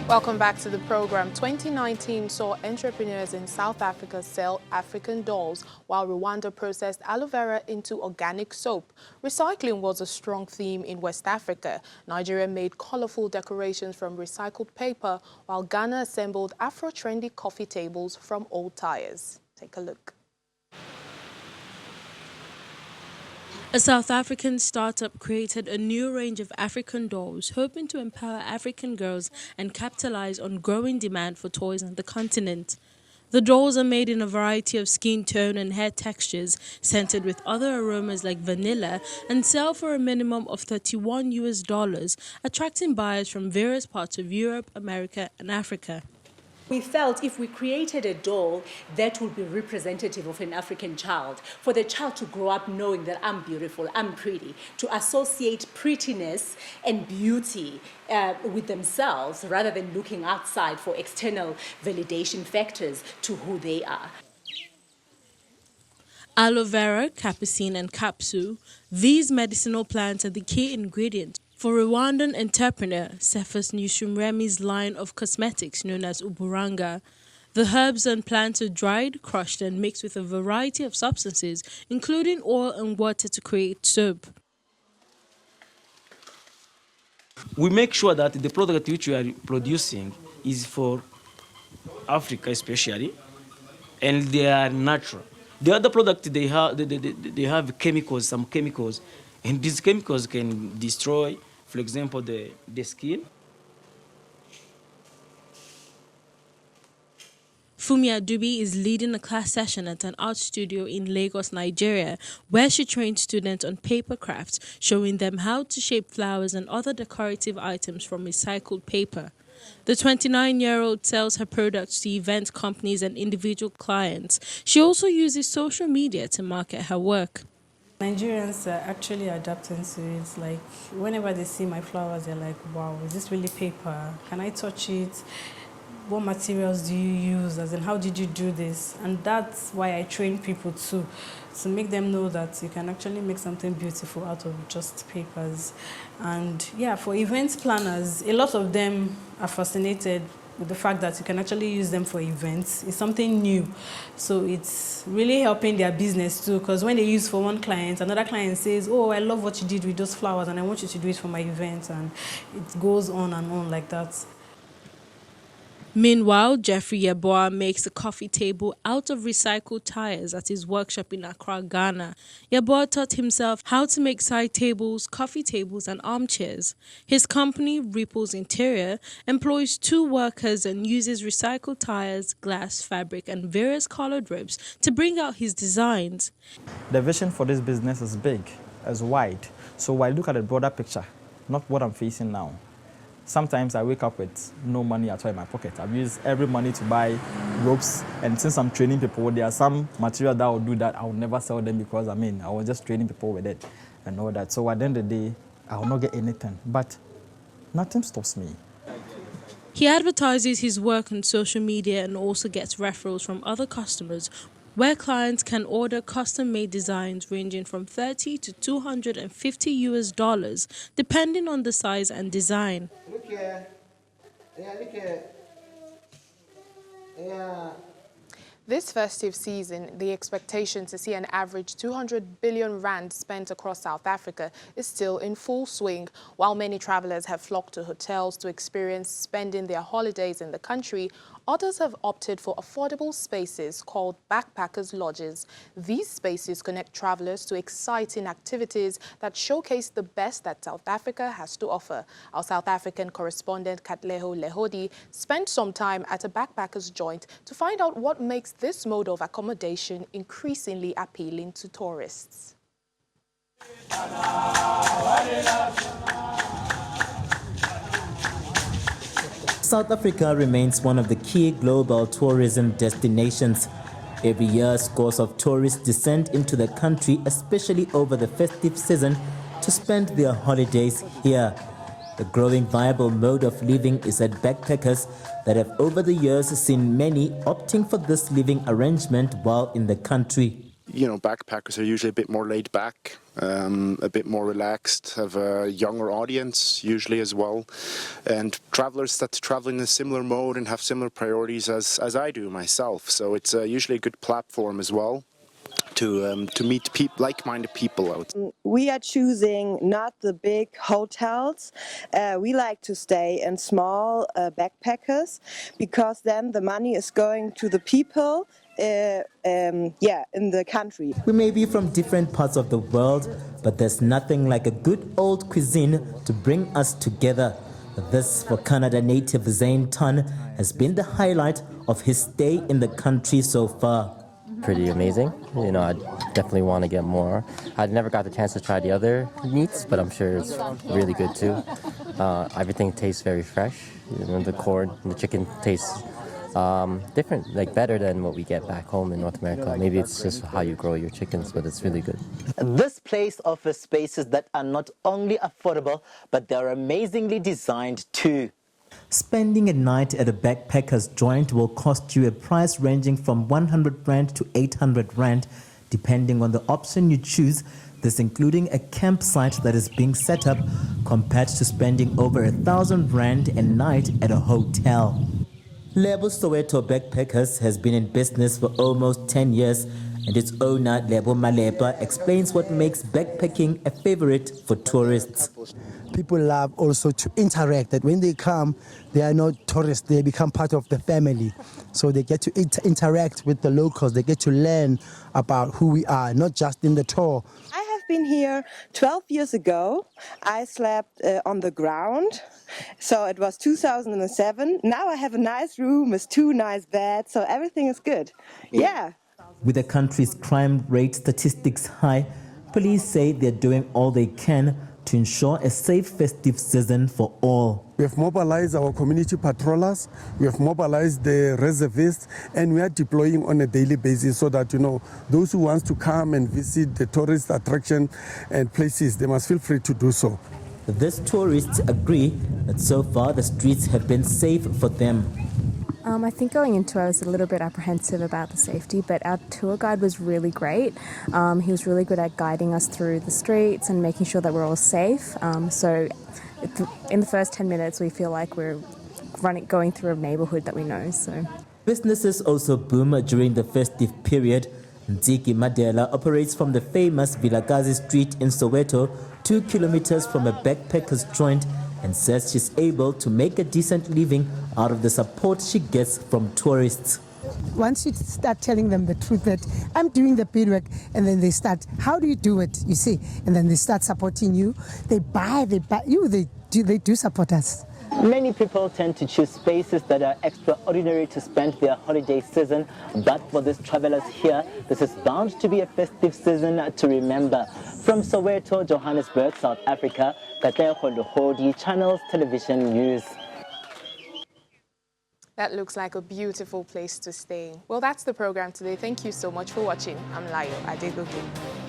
Welcome back to the program. 2019 saw entrepreneurs in South Africa sell African dolls, while Rwanda processed aloe vera into organic soap. Recycling was a strong theme in West Africa. Nigeria made colorful decorations from recycled paper, while Ghana assembled Afro-trendy coffee tables from old tires. Take a look. A South African startup created a new range of African dolls, hoping to empower African girls and capitalize on growing demand for toys on the continent. The dolls are made in a variety of skin tone and hair textures, scented with other aromas like vanilla, and sell for a minimum of $31, attracting buyers from various parts of Europe, America, and Africa. We felt if we created a doll that would be representative of an African child, for the child to grow up knowing that I'm beautiful, I'm pretty, to associate prettiness and beauty with themselves rather than looking outside for external validation factors to who they are. Aloe vera, capucine, and kapsu, these medicinal plants are the key ingredients for Rwandan entrepreneur Cephas Nishimremi's line of cosmetics known as Uburanga. The herbs and plants are dried, crushed, and mixed with a variety of substances, including oil and water to create soap. We make sure that the product which we are producing is for Africa especially, and they are natural. The other product they have chemicals, some chemicals, and these chemicals can destroy, for example, the skin. Fumi Adubi is leading a class session at an art studio in Lagos, Nigeria, where she trains students on paper crafts, showing them how to shape flowers and other decorative items from recycled paper. The 29-year-old sells her products to event companies and individual clients. She also uses social media to market her work. Nigerians are actually adapting to it. Like, whenever they see my flowers, they're like, wow, is this really paper? Can I touch it? What materials do you use? As in, how did you do this? And that's why I train people too, to make them know that you can actually make something beautiful out of just papers. And yeah, for event planners, a lot of them are fascinated with the fact that you can actually use them for events. It's something new. So it's really helping their business too, because when they use for one client, another client says, oh, I love what you did with those flowers and I want you to do it for my event. And it goes on and on like that. Meanwhile, Jeffrey Yeboah makes a coffee table out of recycled tires at his workshop in Accra, Ghana. Yeboah taught himself how to make side tables, coffee tables, and armchairs. His company, Ripples Interior, employs 2 workers and uses recycled tires, glass, fabric, and various colored ropes to bring out his designs. The vision for this business is big, is wide. So I look at the broader picture, not what I'm facing now. Sometimes I wake up with no money at all in my pocket. I've used every money to buy ropes, and since I'm training people, there are some material that will do that. I will never sell them because, I was just training people with it and all that. So at the end of the day, I will not get anything, but nothing stops me. He advertises his work on social media and also gets referrals from other customers, where clients can order custom-made designs ranging from $30 to $250, depending on the size and design. Look here. Yeah, look here. Yeah. This festive season, the expectation to see an average 200 billion rand spent across South Africa is still in full swing. While many travelers have flocked to hotels to experience spending their holidays in the country, others have opted for affordable spaces called backpackers' lodges. These spaces connect travelers to exciting activities that showcase the best that South Africa has to offer. Our South African correspondent Katleho Lehodi spent some time at a backpackers' joint to find out what makes this mode of accommodation increasingly appealing to tourists. South Africa remains one of the key global tourism destinations. Every year, scores of tourists descend into the country, especially over the festive season, to spend their holidays here. The growing viable mode of living is at backpackers that have over the years seen many opting for this living arrangement while in the country. backpackers are usually a bit more laid back, a bit more relaxed, have a younger audience usually as well, and travelers that travel in a similar mode and have similar priorities as I do myself. So it's usually a good platform as well to meet like-minded people out. We are choosing not the big hotels. We like to stay in small backpackers, because then the money is going to the people in the country. We may be from different parts of the world, but there's nothing like a good old cuisine to bring us together. This, for Canada native Zane Tan, has been the highlight of his stay in the country so far. Pretty amazing. I definitely want to get more. I never got the chance to try the other meats, but I'm sure it's really good too. Everything tastes very fresh. The corn and the chicken tastes different, like better than what we get back home in North America. Maybe it's just how you grow your chickens, but it's really good. This place offers spaces that are not only affordable, but they're amazingly designed too. Spending a night at a backpacker's joint will cost you a price ranging from 100 Rand to 800 Rand, depending on the option you choose, this including a campsite that is being set up, compared to spending over 1,000 Rand a night at a hotel. Lebo Soweto Backpackers has been in business for almost 10 years, and its owner, Lebo Malepa, explains what makes backpacking a favorite for tourists. People love also to interact, that when they come, they are not tourists, they become part of the family. So they get to interact with the locals, they get to learn about who we are, not just in the tour. I have been here 12 years ago. I slept on the ground, so it was 2007. Now I have a nice room with 2 nice beds, so everything is good. Yeah. With the country's crime rate statistics high, police say they're doing all they can to ensure a safe festive season for all. We have mobilized our community patrollers, we have mobilized the reservists, and we are deploying on a daily basis so that, those who want to come and visit the tourist attraction and places, they must feel free to do so. These tourists agree that so far the streets have been safe for them. I think going into it, I was a little bit apprehensive about the safety, but our tour guide was really great. He was really good at guiding us through the streets and making sure that we're all safe. So in the first 10 minutes, we feel like we're going through a neighborhood that we know. So businesses also boom during the festive period. Nziki Madela operates from the famous Vilakazi Street in Soweto, 2 kilometers from a backpacker's joint, and says she's able to make a decent living out of the support she gets from tourists. Once you start telling them the truth that I'm doing the beadwork, and then they start, how do you do it, you see? And then they start supporting you. They do support us. Many people tend to choose spaces that are extraordinary to spend their holiday season, but for these travelers here, this is bound to be a festive season to remember. From Soweto, Johannesburg, South Africa, Katlego Luhodi, Channels Television News. That looks like a beautiful place to stay. Well, that's the program today. Thank you so much for watching. I'm Layo Adegoke.